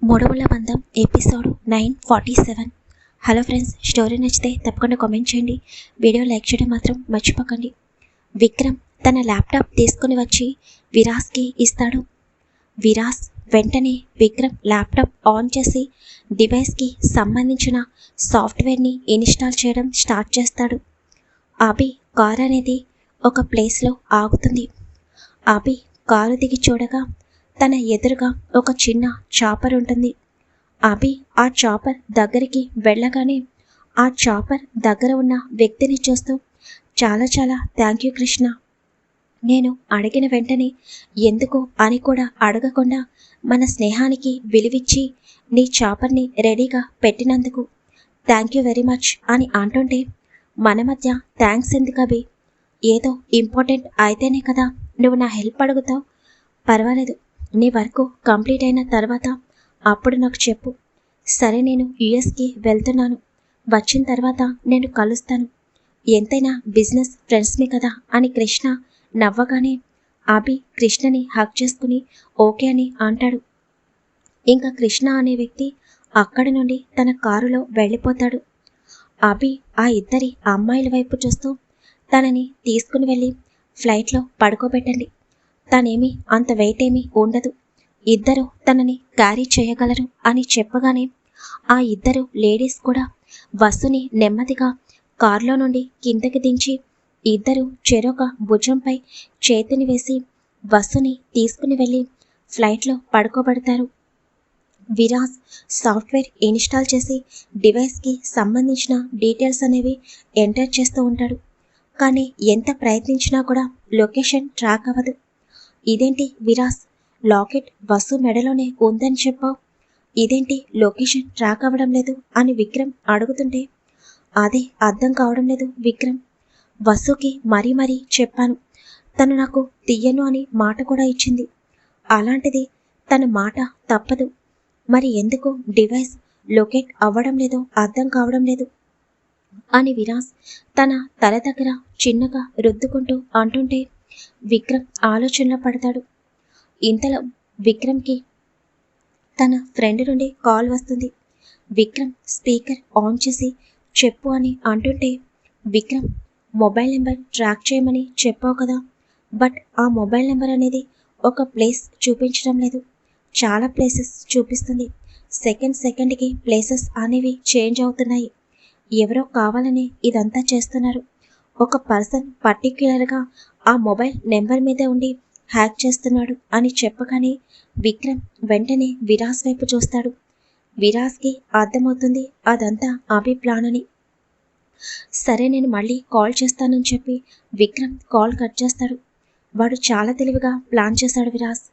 మూడవల బంధం episode 947. Hello friends, story నచ్చితే తప్పకుండా కామెంట్ చేయండి. వీడియో లైక్ చేయడం మాత్రం మర్చిపోకండి. విక్రమ్ తన ల్యాప్టాప్ తీసుకుని వచ్చి విరాస్కి ఇస్తాడు. విరాస్ వెంటనే విక్రమ్ ల్యాప్టాప్ ఆన్ చేసి డివైస్కి సంబంధించిన సాఫ్ట్వేర్ని ఇన్స్టాల్ చేయడం స్టార్ట్ చేస్తాడు. అభి కార్ అనేది ఒక ప్లేస్లో ఆగుతుంది. అభి కారు దిగి చూడగా తన ఎదురుగా ఒక చిన్న చాపర్ ఉంటుంది. అభి ఆ చాపర్ దగ్గరికి వెళ్ళగానే ఆ చాపర్ దగ్గర ఉన్న వ్యక్తిని చూస్తూ చాలా చాలా థ్యాంక్ యూ కృష్ణ, నేను అడిగిన వెంటనే ఎందుకు అని కూడా అడగకుండా మన స్నేహానికి విలువిచ్చి నీ చాపర్ని రెడీగా పెట్టినందుకు థ్యాంక్ యూ వెరీ మచ్ అని అంటుంటే, మన మధ్య థ్యాంక్స్ ఎందుకు అభి, ఏదో ఇంపార్టెంట్ అయితేనే కదా నువ్వు నా హెల్ప్ అడుగుతావు. పర్వాలేదు, నీ వర్క్ కంప్లీట్ అయిన తర్వాత అప్పుడు నాకు చెప్పు. సరే, నేను యుఎస్కి వెళ్తున్నాను, వచ్చిన తర్వాత నేను కలుస్తాను. ఎంతైనా బిజినెస్ ఫ్రెండ్స్మే కదా అని కృష్ణ నవ్వగానే అభి కృష్ణని హక్ చేసుకుని ఓకే అని అంటాడు. ఇంకా కృష్ణ అనే వ్యక్తి అక్కడి నుండి తన కారులో వెళ్ళిపోతాడు. అభి ఆ ఇద్దరి అమ్మాయిల వైపు చూస్తూ తనని తీసుకుని వెళ్ళి ఫ్లైట్లో పడుకోబెట్టండి, తనేమి అంత వెయిట్ ఏమీ ఉండదు, ఇద్దరు తనని క్యారీ చేయగలరు అని చెప్పగానే ఆ ఇద్దరు లేడీస్ కూడా వసుని నెమ్మదిగా కారులో నుండి కిందకి దించి ఇద్దరు చెరొక భుజంపై చేతిని వేసి వసుని తీసుకుని వెళ్ళి ఫ్లైట్లో పడుకోబెడతారు. విరాస్ సాఫ్ట్వేర్ ఇన్స్టాల్ చేసి డివైస్కి సంబంధించిన డీటెయిల్స్ అనేవి ఎంటర్ చేస్తూ ఉంటాడు. కానీ ఎంత ప్రయత్నించినా కూడా లొకేషన్ ట్రాక్ అవ్వదు. ఇదేంటి విరాస్, లాకెట్ వసు మెడలోనే ఉందని చెప్పావు, ఇదేంటి లొకేషన్ ట్రాక్ అవ్వడం లేదు అని విక్రమ్ అడుగుతుంటే, అదే అర్థం కావడం లేదు విక్రమ్. వసుకి మరీ మరీ చెప్పాను, తను నాకు తీయను అని మాట కూడా ఇచ్చింది, అలాంటిది తన మాట తప్పదు, మరి ఎందుకు డివైస్ లొకేట్ అవ్వడం లేదో అర్థం కావడం లేదు అని విరాస్ తన తల దగ్గర చిన్నగా రుద్దుకుంటూ అంటుంటే విక్రమ్ ఆలోచనలో పడతాడు. ఇంతలో విక్రమ్కి తన ఫ్రెండ్ నుండి కాల్ వస్తుంది. విక్రమ్ స్పీకర్ ఆన్ చేసి చెప్పు అని అంటుంటే, విక్రమ్ మొబైల్ నెంబర్ ట్రాక్ చేయమని చెప్పావు కదా, బట్ ఆ మొబైల్ నెంబర్ అనేది ఒక ప్లేస్ చూపించడం లేదు, చాలా ప్లేసెస్ చూపిస్తుంది. సెకండ్కి ప్లేసెస్ అనేవి చేంజ్ అవుతున్నాయి. ఎవరో కావాలని ఇదంతా చేస్తున్నారు. ఒక పర్సన్ పర్టిక్యులర్గా ఆ మొబైల్ నెంబర్ మీద ఉండి హ్యాక్ చేస్తున్నాడు అని చెప్పగానే విక్రమ్ వెంటనే విరాస్ వైపు చూస్తాడు. విరాస్కి అర్థమవుతుంది అదంతా అభి ప్లాన్ అని. సరే, నేను మళ్ళీ కాల్ చేస్తానని చెప్పి విక్రమ్ కాల్ కట్ చేస్తాడు. వాడు చాలా తెలివిగా ప్లాన్ చేశాడు విరాస్.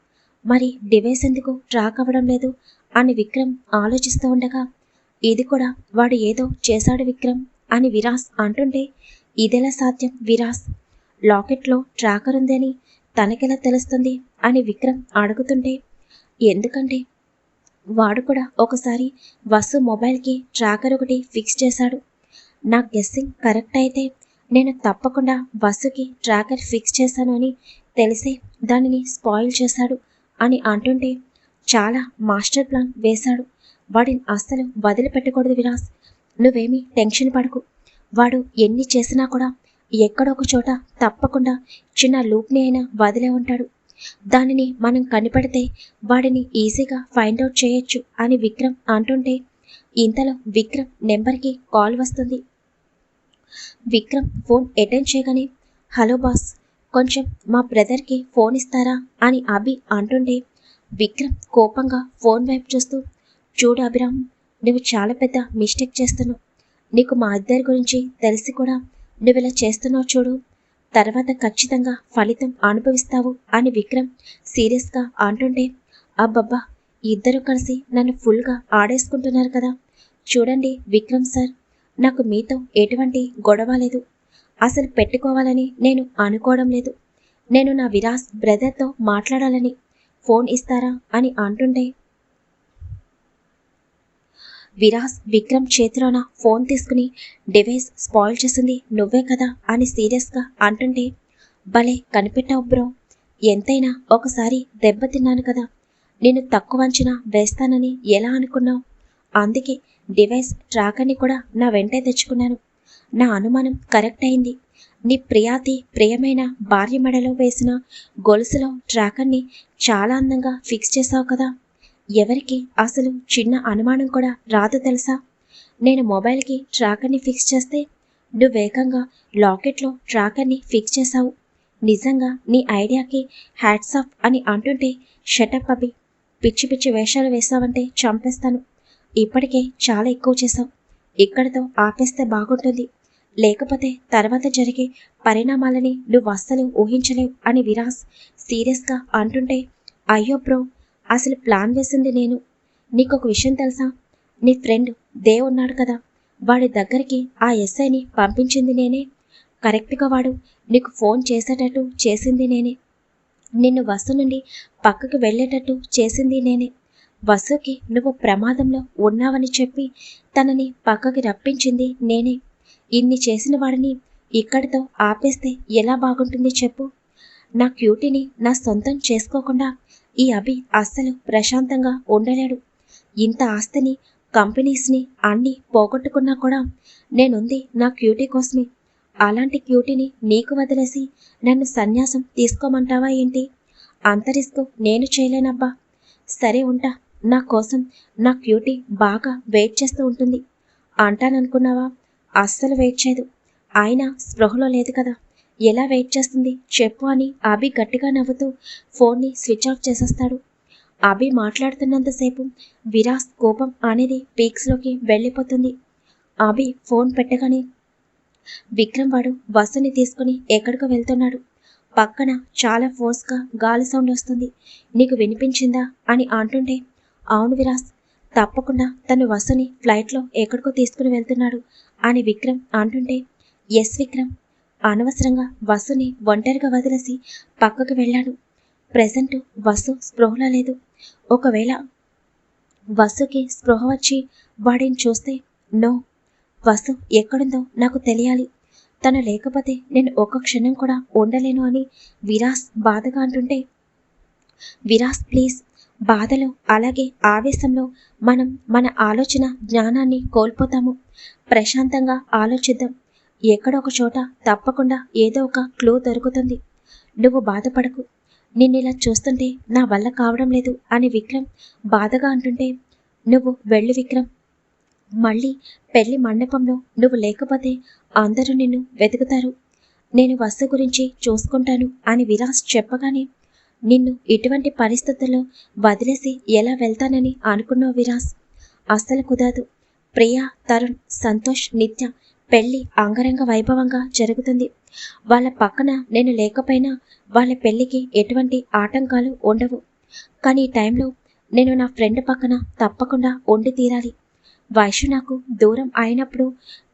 మరి డివైస్ ఎందుకు ట్రాక్ అవ్వడం లేదు అని విక్రమ్ ఆలోచిస్తూ ఉండగా, ఇది కూడా వాడు ఏదో చేశాడు విక్రమ్ అని విరాస్ అంటుంటే, ఇదెలా సాధ్యం విరాస్, లాకెట్లో ట్రాకర్ ఉందని తనకెలా తెలుస్తుంది అని విక్రమ్ అడుగుతుంటే, ఎందుకంటే వాడు కూడా ఒకసారి వసు మొబైల్కి ట్రాకర్ ఒకటి ఫిక్స్ చేశాడు. నా గెస్సింగ్ కరెక్ట్ అయితే నేను తప్పకుండా వసుకి ట్రాకర్ ఫిక్స్ చేశాను అని తెలిసే దానిని స్పాయిల్ చేశాడు అని అంటుంటే, చాలా మాస్టర్ ప్లాన్ వేశాడు, వాడిని అస్సలు వదిలిపెట్టకూడదు విరాస్, నువ్వేమీ టెన్షన్ పడకు, వాడు ఎన్ని చేసినా కూడా ఎక్కడొక చోట తప్పకుండా చిన్న లూప్ని అయినా వదిలే ఉంటాడు, దానిని మనం కనిపెడితే వాడిని ఈజీగా ఫైండ్ అవుట్ చేయొచ్చు అని విక్రమ్ అంటుంటే, ఇంతలో విక్రమ్ నెంబర్కి కాల్ వస్తుంది. విక్రమ్ ఫోన్ అటెండ్ చేయగానే, హలో బాస్, కొంచెం మా బ్రదర్కి ఫోన్ ఇస్తారా అని అభి అంటుంటే, విక్రమ్ కోపంగా ఫోన్ వైపు చూస్తూ, చూడు అభిరామ్, నువ్వు చాలా పెద్ద మిస్టేక్ చేస్తున్నావు, నీకు మా ఇద్దరి గురించి తెలిసి కూడా నువ్వు ఇలా చేస్తున్నావు చూడు, తర్వాత ఖచ్చితంగా ఫలితం అనుభవిస్తావు అని విక్రమ్ సీరియస్గా అంటుంటే, అబ్బబ్బా, ఇద్దరు కలిసి నన్ను ఫుల్గా ఆడేసుకుంటున్నారు కదా, చూడండి విక్రమ్ సార్, నాకు మీతో ఎటువంటి గొడవ లేదు, అసలు పెట్టుకోవాలని నేను అనుకోవడం లేదు, నేను నా విరాస్ బ్రదర్తో మాట్లాడాలని, ఫోన్ ఇస్తారా అని అంటుంటే, విరాస్ విక్రమ్ చేతిలోన ఫోన్ తీసుకుని డివైస్ స్పాయిల్ చేసింది నువ్వే కదా అని సీరియస్గా అంటుంటే, భలే కనిపెట్టావు బ్రో, ఎంతైనా ఒకసారి దెబ్బతిన్నాను కదా, నేను తక్కువ అంచనా వేస్తానని ఎలా అనుకున్నావు? అందుకే డివైస్ ట్రాకర్ని కూడా నా వెంటే తెచ్చుకున్నాను. నా అనుమానం కరెక్ట్ అయింది. నీ ప్రియమైన భార్య మెడలో వేసిన గొలుసులో ట్రాకర్ని చాలా అందంగా ఫిక్స్ చేశావు కదా. ఎవరికి అసలు చిన్న అనుమానం కూడా రాదు తెలుసా? నేను మొబైల్కి ట్రాకర్ని ఫిక్స్ చేస్తే నువ్వేకంగా లాకెట్లో ట్రాకర్ని ఫిక్స్ చేశావు. నిజంగా నీ ఐడియాకి హ్యాట్స్ ఆఫ్ అని అంటుంటే షటప్ అభి. పిచ్చి పిచ్చి వేషాలు వేశావంటే చంపేస్తాను. ఇప్పటికే చాలా ఎక్కువ చేశావు. ఇక్కడితో ఆపేస్తే బాగుంటుంది. లేకపోతే తర్వాత జరిగే పరిణామాలని నువ్వు అస్సలు ఊహించలేవు అని విరాస్ సీరియస్గా అంటుంటే, అయ్యో బ్రో, అసలు ప్లాన్ వేసింది నేను. నీకొక విషయం తెలుసా? నీ ఫ్రెండ్ దేవ్ ఉన్నాడు కదా, వాడి దగ్గరికి ఆ ఎస్ఐని పంపించింది నేనే. కరెక్ట్గా వాడు నీకు ఫోన్ చేసేటట్టు చేసింది నేనే. నిన్ను వసు నుండి పక్కకు వెళ్ళేటట్టు చేసింది నేనే. వసుకి నువ్వు ప్రమాదంలో ఉన్నావని చెప్పి తనని పక్కకి రప్పించింది నేనే. ఇన్ని చేసిన వాడిని ఇక్కడితో ఆపేస్తే ఎలా బాగుంటుంది చెప్పు? నా క్యూటీని నా సొంతం చేసుకోకుండా ఈ అభి అస్సలు ప్రశాంతంగా ఉండలేడు. ఇంత ఆస్తిని, కంపెనీస్ని అన్నీ పోగొట్టుకున్నా కూడా నేనుంది నా క్యూటీ కోసమే. అలాంటి క్యూటీని నీకు వదిలేసి నన్ను సన్యాసం తీసుకోమంటావా ఏంటి? అంత రిస్క్ నేను చేయలేనబ్బా. సరే ఉంటా. నా కోసం నా క్యూటీ బాగా వెయిట్ చేస్తూ ఉంటుంది అంటాననుకున్నావా? అస్సలు వెయిట్ చేయదు. ఆయన స్పృహలో లేదు కదా, ఎలా వెయిట్ చేస్తుంది చెప్పు అని అభి గట్టిగా నవ్వుతూ ఫోన్ని స్విచ్ ఆఫ్ చేసేస్తాడు. అభి మాట్లాడుతున్నంతసేపు విరాస్ కోపం అనేది పీక్స్లోకి వెళ్ళిపోతుంది. అభి ఫోన్ పెట్టగానే విక్రమ్ వాడు వసుని తీసుకుని ఎక్కడికో వెళ్తున్నాడు. పక్కన చాలా ఫోర్స్గా గాలి సౌండ్ వస్తుంది. నీకు వినిపించిందా అని అంటుంటే, అవును విరాస్, తప్పకుండా తను వసుని ఫ్లైట్లో ఎక్కడికో తీసుకుని వెళ్తున్నాడు అని విక్రమ్ అంటుంటే, ఎస్ విక్రమ్, అనవసరంగా వసుని ఒంటరిగా వదిలేసి పక్కకు వెళ్ళాడు. ప్రెజెంట్ వసు స్పృహలో లేదు. ఒకవేళ వసుకి స్పృహ వచ్చి వాడిని చూస్తే, నో, వసు ఎక్కడుందో నాకు తెలియాలి. తను లేకపోతే నేను ఒక్క క్షణం కూడా ఉండలేను అని విరాస్ బాధగా అంటుంటే, విరాస్ ప్లీజ్, బాధలో అలాగే ఆవేశంలో మనం మన ఆలోచన జ్ఞానాన్ని కోల్పోతాము. ప్రశాంతంగా ఆలోచిద్దాం. ఎక్కడొక చోట తప్పకుండా ఏదో ఒక క్లూ దొరుకుతుంది. నువ్వు బాధపడకు. నిన్నిలా చూస్తుంటే నా వల్ల కావడం లేదు అని విక్రమ్ బాధగా అంటుంటే, నువ్వు వెళ్ళు విక్రమ్. మళ్ళీ పెళ్లి మండపంలో నువ్వు లేకపోతే అందరూ నిన్ను వెతుకుతారు. నేను వసు గురించి చూసుకుంటాను అని విరాస్ చెప్పగానే, నిన్ను ఇటువంటి పరిస్థితుల్లో వదిలేసి ఎలా వెళ్తానని అనుకున్నావు విరాస్? అస్సలు కుదరదు. ప్రియా, తరుణ్, సంతోష్, నిత్య పెళ్లి అంగరంగ వైభవంగా జరుగుతుంది. వాళ్ళ పక్కన నేను లేకపోయినా వాళ్ళ పెళ్లికి ఎటువంటి ఆటంకాలు ఉండవు. కానీ ఈ టైంలో నేను నా ఫ్రెండ్ పక్కన తప్పకుండా ఉండి తీరాలి. వైషు నాకు దూరం అయినప్పుడు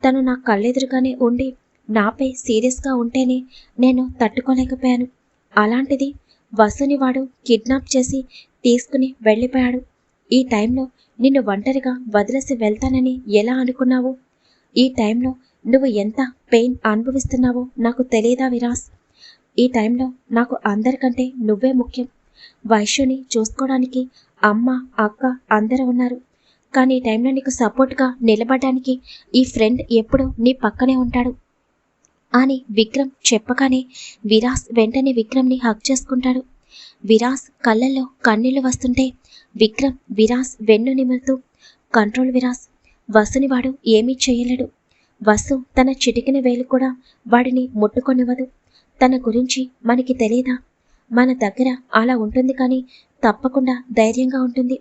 తను నా కళ్ళెదురుగానే ఉండి నాపై సీరియస్గా ఉంటేనే నేను తట్టుకోలేకపోయాను. అలాంటిది వసుని వాడు కిడ్నాప్ చేసి తీసుకుని వెళ్ళిపోయాడు. ఈ టైంలో నిన్ను ఒంటరిగా వదిలేసి వెళ్తానని ఎలా అనుకున్నావు? ఈ టైంలో నువ్వు ఎంత పెయిన్ అనుభవిస్తున్నావో నాకు తెలియదా విరాస్? ఈ టైంలో నాకు అందరికంటే నువ్వే ముఖ్యం. వైశ్యుని చూసుకోవడానికి అమ్మ, అక్క అందరూ ఉన్నారు. కానీ ఈ టైంలో నీకు సపోర్ట్గా నిలబడడానికి ఈ ఫ్రెండ్ ఎప్పుడూ నీ పక్కనే ఉంటాడు అని విక్రమ్ చెప్పగానే విరాస్ వెంటనే విక్రమ్ని హగ్ చేసుకుంటాడు. విరాస్ కళ్ళల్లో కన్నీళ్లు వస్తుంటే విరాస్ వెన్ను నిమురుతూ, కంట్రోల్ విరాస్, వసుని వాడు ఏమీ చేయలేడు. వసు తన చిటికిన వేలు కూడా వాడిని ముట్టుకొనివ్వదు. తన గురించి మనకి తెలియదా? మన దగ్గర అలా ఉంటుంది, కానీ తప్పకుండా ధైర్యంగా ఉంటుంది.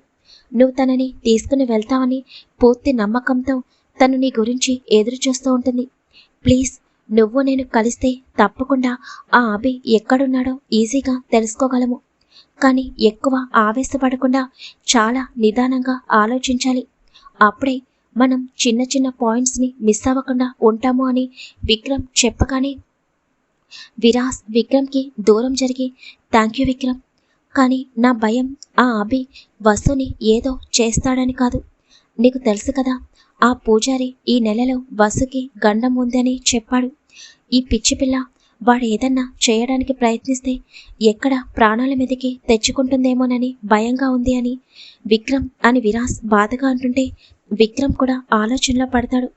నువ్వు తనని తీసుకుని వెళ్తావని పూర్తి నమ్మకంతో తను నీ గురించి ఎదురు చూస్తూ ఉంటుంది. ప్లీజ్, నువ్వు నేను కలిస్తే తప్పకుండా ఆ అభి ఎక్కడున్నాడో ఈజీగా తెలుసుకోగలము. కానీ ఎక్కువ ఆవేశపడకుండా చాలా నిదానంగా ఆలోచించాలి. అప్పుడే మనం చిన్న చిన్న పాయింట్స్ని మిస్ అవ్వకుండా ఉంటాము అని విక్రమ్ చెప్పగానే విరాస్ విక్రమ్కి దూరం జరిగి, థ్యాంక్ యూ విక్రమ్, కానీ నా భయం ఆ అభి వసుని ఏదో చేస్తాడని కాదు. నీకు తెలుసు కదా, ఆ పూజారి ఈ నెలలో వసుకి గండం ఉందని చెప్పాడు. ఈ పిచ్చి పిల్ల వాడు ఏదన్నా చేయడానికి ప్రయత్నిస్తే ఎక్కడ ప్రాణాల మీదకి తెచ్చుకుంటుందేమోనని భయంగా ఉంది అని విక్రమ్ అని విరాస్ బాధగా అంటుంటే విక్రమ్ కూడా ఆలోచనలో పడతాడు.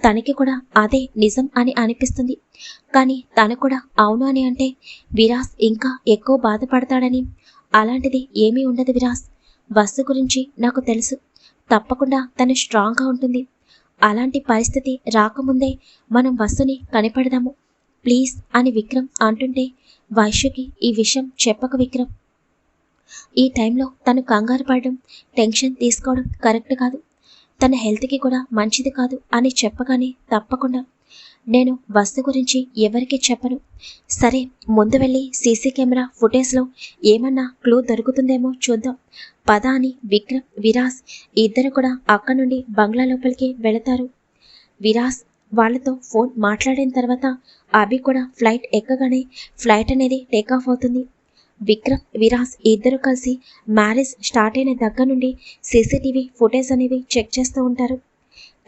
తనకి కూడా అదే నిజం అని అనిపిస్తుంది. కానీ తను కూడా అవును అని అంటే విరాస్ ఇంకా ఎక్కువ బాధపడతాడని. అలాంటిది ఏమీ ఉండదు విరాస్. వసు గురించి నాకు తెలుసు. తప్పకుండా తను స్ట్రాంగ్గా ఉంటుంది. అలాంటి పరిస్థితి రాకముందే మనం వసుని కనిపెడదాము ప్లీజ్ అని విక్రమ్ అంటుంటే వైశ్యకి ఈ విషయం చెప్పక విక్రమ్. ఈ టైంలో తను కంగారు పడడం, టెన్షన్ తీసుకోవడం కరెక్ట్ కాదు. తన హెల్త్కి కూడా మంచిది కాదు అని చెప్పగానే తప్పకుండా నేను వస్తు గురించి ఎవరికి చెప్పను. సరే ముందు వెళ్ళి సీసీ కెమెరా ఫుటేజ్లో ఏమన్నా క్లూ దొరుకుతుందేమో చూద్దాం పద అని విక్రమ్ విరాస్ ఇద్దరు కూడా అక్కడి నుండి బంగ్లా లోపలికి వెళతారు. విరాస్ వాళ్లతో ఫోన్ మాట్లాడిన తర్వాత అభి కూడా ఫ్లైట్ ఎక్కగానే ఫ్లైట్ అనేది టేకాఫ్ అవుతుంది. విక్రమ్ విరాస్ ఇద్దరు కలిసి మ్యారేజ్ స్టార్ట్ అయిన దగ్గర నుండి సీసీటీవీ ఫుటేజ్ అనేవి చెక్ చేస్తూ ఉంటారు.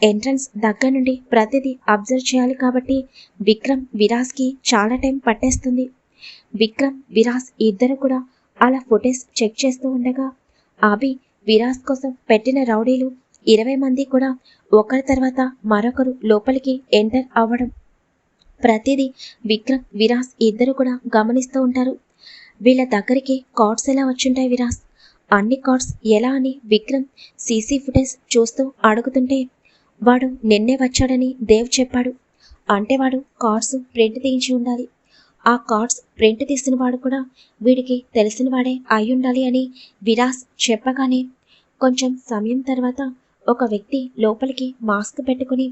ఎంట్రన్స్ దగ్గర నుండి ప్రతిదీ అబ్జర్వ్ చేయాలి కాబట్టి విక్రమ్ విరాస్కి చాలా టైం పట్టేస్తుంది. విక్రమ్ విరాస్ ఇద్దరు కూడా అలా ఫుటేజ్ చెక్ చేస్తూ ఉండగా అభి విరాస్ కోసం పెట్టిన రౌడీలు 20 మంది కూడా ఒకరి తర్వాత మరొకరు లోపలికి ఎంటర్ అవ్వడం ప్రతిదీ విక్రమ్ విరాస్ ఇద్దరు కూడా గమనిస్తూ ఉంటారు. వీళ్ళ దగ్గరికి కార్డ్స్ ఎలా వచ్చుంటాయి విరాస్, అన్ని కార్డ్స్ ఎలా అని విక్రమ్ సీసీ ఫుటేజ్ చూస్తూ అడుగుతుంటే వాడు నిన్నే వచ్చాడని దేవ్ చెప్పాడు. అంటే వాడు కార్డ్స్ ప్రింట్ తీయించి ఉండాలి. ఆ కార్డ్స్ ప్రింట్ తీసిన వాడు కూడా వీడికి తెలిసిన వాడే అయి ఉండాలి అని విరాస్ చెప్పగానే కొంచెం సమయం తర్వాత ఒక వ్యక్తి లోపలికి మాస్క్ పెట్టుకుని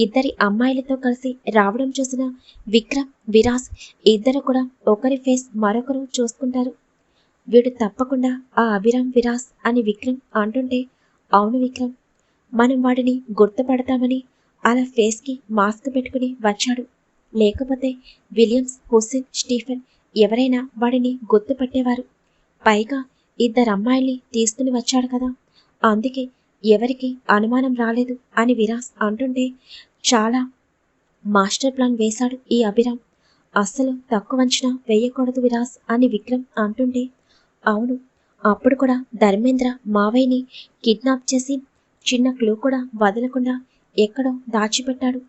ఇద్దరి అమ్మాయిలతో కలిసి రావడం చూసిన విక్రమ్ విరాస్ ఇద్దరు కూడా ఒకరి ఫేస్ మరొకరు చూసుకుంటారు. వీడు తప్పకుండా ఆ అభిరామ్ విరాస్ అని విక్రమ్ అంటుంటే అవును విక్రమ్, మనం వాడిని గుర్తుపడతామని అలా ఫేస్కి మాస్క్ పెట్టుకుని వచ్చాడు. లేకపోతే విలియమ్స్, హుస్సేన్, స్టీఫెన్ ఎవరైనా వాడిని గుర్తుపట్టేవారు. పైగా ఇద్దరు అమ్మాయిల్ని తీసుకుని వచ్చాడు కదా, అందుకే ఎవరికి అనుమానం రాలేదు అని విరాస్ అంటుంటే చాలా మాస్టర్ ప్లాన్ వేశాడు ఈ అభిరామ్. అస్సలు తక్కువ అంచనా వేయకూడదు విరాస్ అని విక్రమ్ అంటుంటే అవును, అప్పుడు కూడా ధర్మేంద్ర మావయ్యని కిడ్నాప్ చేసి చిన్న క్లూ కూడా వదలకుండా ఎక్కడో దాచిపెట్టాడు.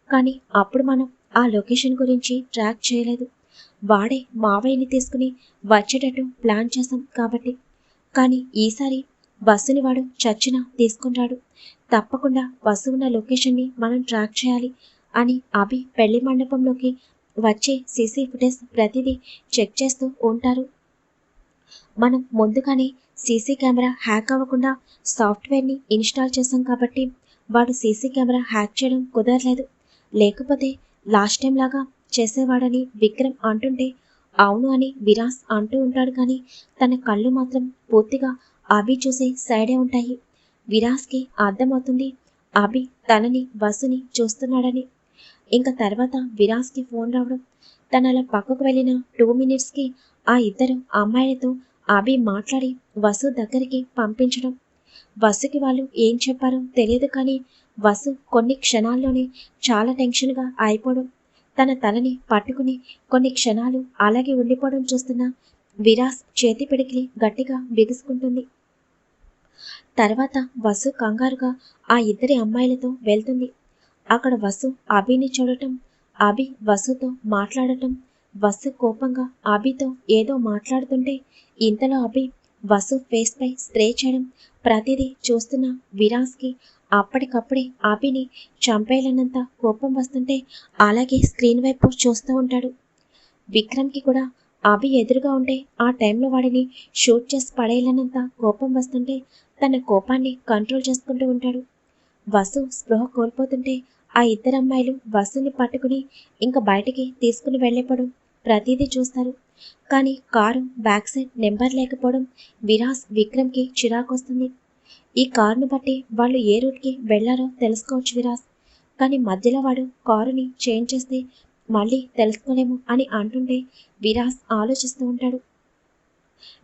కానీ అప్పుడు మనం ఆ లొకేషన్ గురించి ట్రాక్ చేయలేదు. వాడే మావయ్యని తీసుకుని వచ్చేటట్టు ప్లాన్ చేశాం కాబట్టి. కానీ ఈసారి బస్సుని వాడు చచ్చినా తీసుకుంటాడు. తప్పకుండా బస్సు ఉన్న లొకేషన్ని మనం ట్రాక్ చేయాలి అని అభి పెళ్లి మండపంలోకి వచ్చే సీసీ ఫుటేజ్ ప్రతిదీ చెక్ చేస్తూ ఉంటారు. మనం ముందుగానే సీసీ కెమెరా హ్యాక్ అవ్వకుండా సాఫ్ట్వేర్ని ఇన్స్టాల్ చేశాం కాబట్టి వాడు సీసీ కెమెరా హ్యాక్ చేయడం కుదరలేదు. లేకపోతే లాస్ట్ టైం లాగా చేసేవాడని విక్రమ్ అంటుంటే అవును అని విరాస్ అంటూ ఉంటాడు. కానీ తన కళ్ళు మాత్రం పూర్తిగా అభి చూసే సైడే ఉంటాయి. విరాస్కి అర్థమవుతుంది అభి తనని వసుని చూస్తున్నాడని. ఇంకా తర్వాత విరాస్కి ఫోన్ రావడం, తను అలా పక్కకు వెళ్ళిన 2 minutesకి ఆ ఇద్దరు అమ్మాయిలతో అభి మాట్లాడి వసు దగ్గరికి పంపించడం. వసుకి వాళ్ళు ఏం చెప్పారో తెలియదు కానీ వసు కొన్ని క్షణాల్లోనే చాలా టెన్షన్గా అయిపోవడం, తన తలని పట్టుకుని కొన్ని క్షణాలు అలాగే ఉండిపోవడం చూస్తున్న విరాస్ చేతి పిడికిలి గట్టిగా బిగుసుకుంటుంది. తర్వాత వసు కంగారుగా ఆ ఇద్దరి అమ్మాయిలతో వెళ్తుంది. అక్కడ వసు అభిని చూడటం, అభి వసుతో మాట్లాడటం, వసు కోపంగా అభితో ఏదో మాట్లాడుతుంటే ఇంతలో అభి వసు ఫేస్ పై స్ప్రే చేయడం ప్రతిదీ చూస్తున్న విరాస్కి అప్పటికప్పుడే అభిని చంపేయాలన్నంత కోపం వస్తుంటే అలాగే స్క్రీన్ వైపు చూస్తూ ఉంటాడు. విక్రమ్కి కూడా అభి ఎదురుగా ఉంటే ఆ టైంలో వాడిని షూట్ చేసి పడేయాలన్నంత కోపం వస్తుంటే తన కోపాన్ని కంట్రోల్ చేసుకుంటూ ఉంటాడు. వసు స్పృహ కోల్పోతుంటే ఆ ఇద్దరు అమ్మాయిలు వసుని పట్టుకుని ఇంకా బయటికి తీసుకుని వెళ్ళిపోవడం ప్రతిదీ చూస్తారు. కానీ కారు బ్యాక్ సైడ్ నెంబర్ లేకపోవడం విరాస్ విక్రమ్కి చిరాకు వస్తుంది. ఈ కారును బట్టి వాళ్ళు ఏ రూట్కి వెళ్లారో తెలుసుకోవచ్చు విరాస్, కానీ మధ్యలో వాడు కారుని చేంజ్ చేస్తే మళ్ళీ తెలుసుకోలేము అని అంటుంటే విరాస్ ఆలోచిస్తూ ఉంటాడు.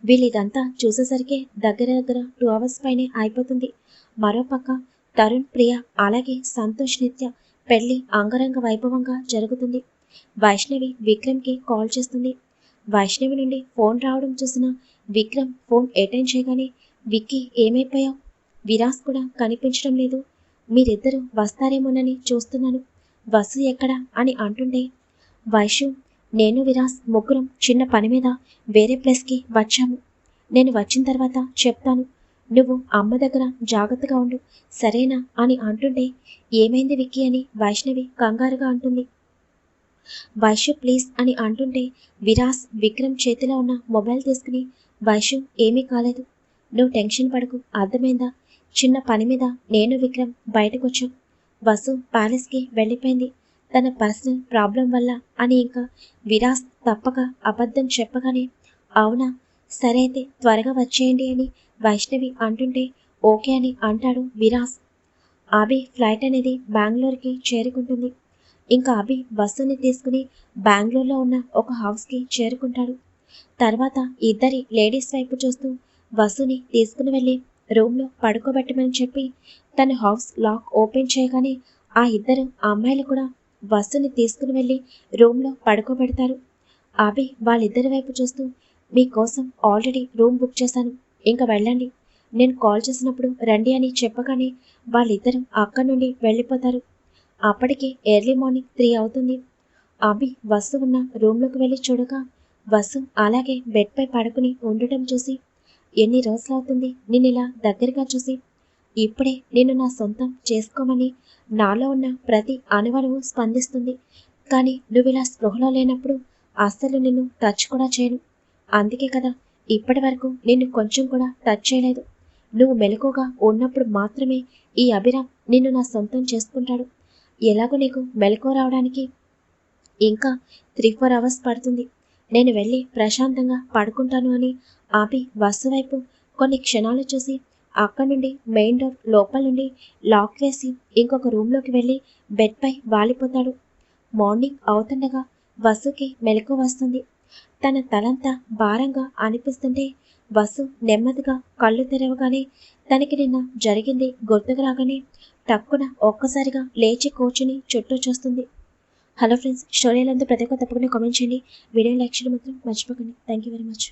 వీళ్ళిదంతా చూసేసరికి దగ్గర 2 hours పైనే అయిపోతుంది. మరోపక్క తరుణ్, ప్రియ అలాగే సంతోష్ నిత్య పెళ్లి అంగరంగ వైభవంగా జరుగుతుంది. వైష్ణవి విక్రమ్కి కాల్ చేస్తుంది. వైష్ణవి నుండి ఫోన్ రావడం చూసిన విక్రమ్ ఫోన్ అటెండ్ చేయగానే, విక్కీ ఏమైపోయావు? విరాస్ కూడా కనిపించడం లేదు. మీరిద్దరూ వస్తారేమోనని చూస్తున్నాను. వసు ఎక్కడా అని అంటుండే, వైషు, నేను విరాస్ ముగ్గురం చిన్న పని మీద వేరే ప్లేస్కి వచ్చాము. నేను వచ్చిన తర్వాత చెప్తాను. నువ్వు అమ్మ దగ్గర జాగ్రత్తగా ఉండు, సరేనా అని అంటుంటే, ఏమైంది విక్కీ అని వైష్ణవి కంగారుగా అంటుంది. వైషు ప్లీజ్ అని అంటుంటే విరాస్ విక్రమ్ చేతిలో ఉన్న మొబైల్ తీసుకుని, వైషు ఏమీ కాలేదు, నువ్వు టెన్షన్ పడకు, అర్థమైందా? చిన్న పని మీద నేను విక్రమ్ బయటకొచ్చాం. వసు ప్యాలెస్కి వెళ్ళిపోయింది తన పర్సనల్ ప్రాబ్లం వల్ల అని ఇంకా విరాస్ తప్పక అబద్ధం చెప్పగానే, అవునా, సరే అయితే త్వరగా వచ్చేయండి అని వైష్ణవి అంటుంటే ఓకే అని అంటాడు విరాస్. అభి ఫ్లైట్ అనేది బెంగళూరుకి చేరుకుంటుంది. ఇంకా అభి బస్సుని తీసుకుని బెంగళూరులో ఉన్న ఒక హౌస్కి చేరుకుంటాడు. తర్వాత ఇద్దరి లేడీస్ వైపు చూస్తూ వసుని తీసుకుని వెళ్ళి రూమ్లో పడుకోబెట్టమని చెప్పి తన హౌస్ లాక్ ఓపెన్ చేయగానే ఆ ఇద్దరు అమ్మాయిలు కూడా వసుని తీసుకుని వెళ్ళి రూమ్లో పడుకోబెడతారు. అభి వాళ్ళిద్దరి వైపు చూస్తూ, మీకోసం ఆల్రెడీ రూమ్ బుక్ చేశాను, ఇంకా వెళ్ళండి, నేను కాల్ చేసినప్పుడు రండి అని చెప్పగానే వాళ్ళిద్దరూ అక్కడి నుండి వెళ్ళిపోతారు. అప్పటికి ఎర్లీ మార్నింగ్ 3 అవుతుంది. అభి వసు ఉన్న రూమ్లోకి వెళ్ళి చూడగా వసు అలాగే బెడ్పై పడుకుని ఉండటం చూసి, ఎన్ని రోజులవుతుంది నేను ఇలా దగ్గరగా చూసి, ఇప్పుడే నేను నా సొంతం చేసుకోమని నాలో ఉన్న ప్రతి అణువణువు స్పందిస్తుంది. కానీ నువ్వు ఇలా స్పృహలో లేనప్పుడు అస్సలు నిన్ను టచ్ కూడా చేయను. అందుకే కదా ఇప్పటి వరకు నిన్ను కొంచెం కూడా టచ్ చేయలేదు. నువ్వు మెలకుగా ఉన్నప్పుడు మాత్రమే ఈ అభిరామ్ నిన్ను నా సొంతం చేసుకుంటాడు. ఎలాగో నీకు మెలకువ రావడానికి ఇంకా 3-4 అవర్స్ పడుతుంది. నేను వెళ్ళి ప్రశాంతంగా పడుకుంటాను అని ఆపి వసు వైపు కొన్ని క్షణాలు చూసి అక్కడి నుండి మెయిన్ డోర్ లోపల నుండి లాక్ వేసి ఇంకొక రూమ్లోకి వెళ్ళి బెడ్పై వాలిపోతాడు. మార్నింగ్ అవుతుండగా వసుకి మెలకువ వస్తుంది. తన తలంతా భారంగా అనిపిస్తుంటే వసు నెమ్మదిగా కళ్ళు తెరవగానే తనకి నిన్న జరిగింది గుర్తుకు రాగానే టక్కున ఒక్కసారిగా లేచి కూర్చుని చుట్టూ చూస్తుంది. హలో ఫ్రెండ్స్, స్టోరీ ఎలా ఉందో ప్రతి ఒక్క తప్పకుండా కామెంట్ చేయండి. వీడియో లైక్ చేయడం మాత్రం మర్చిపోకండి. Thank you very much.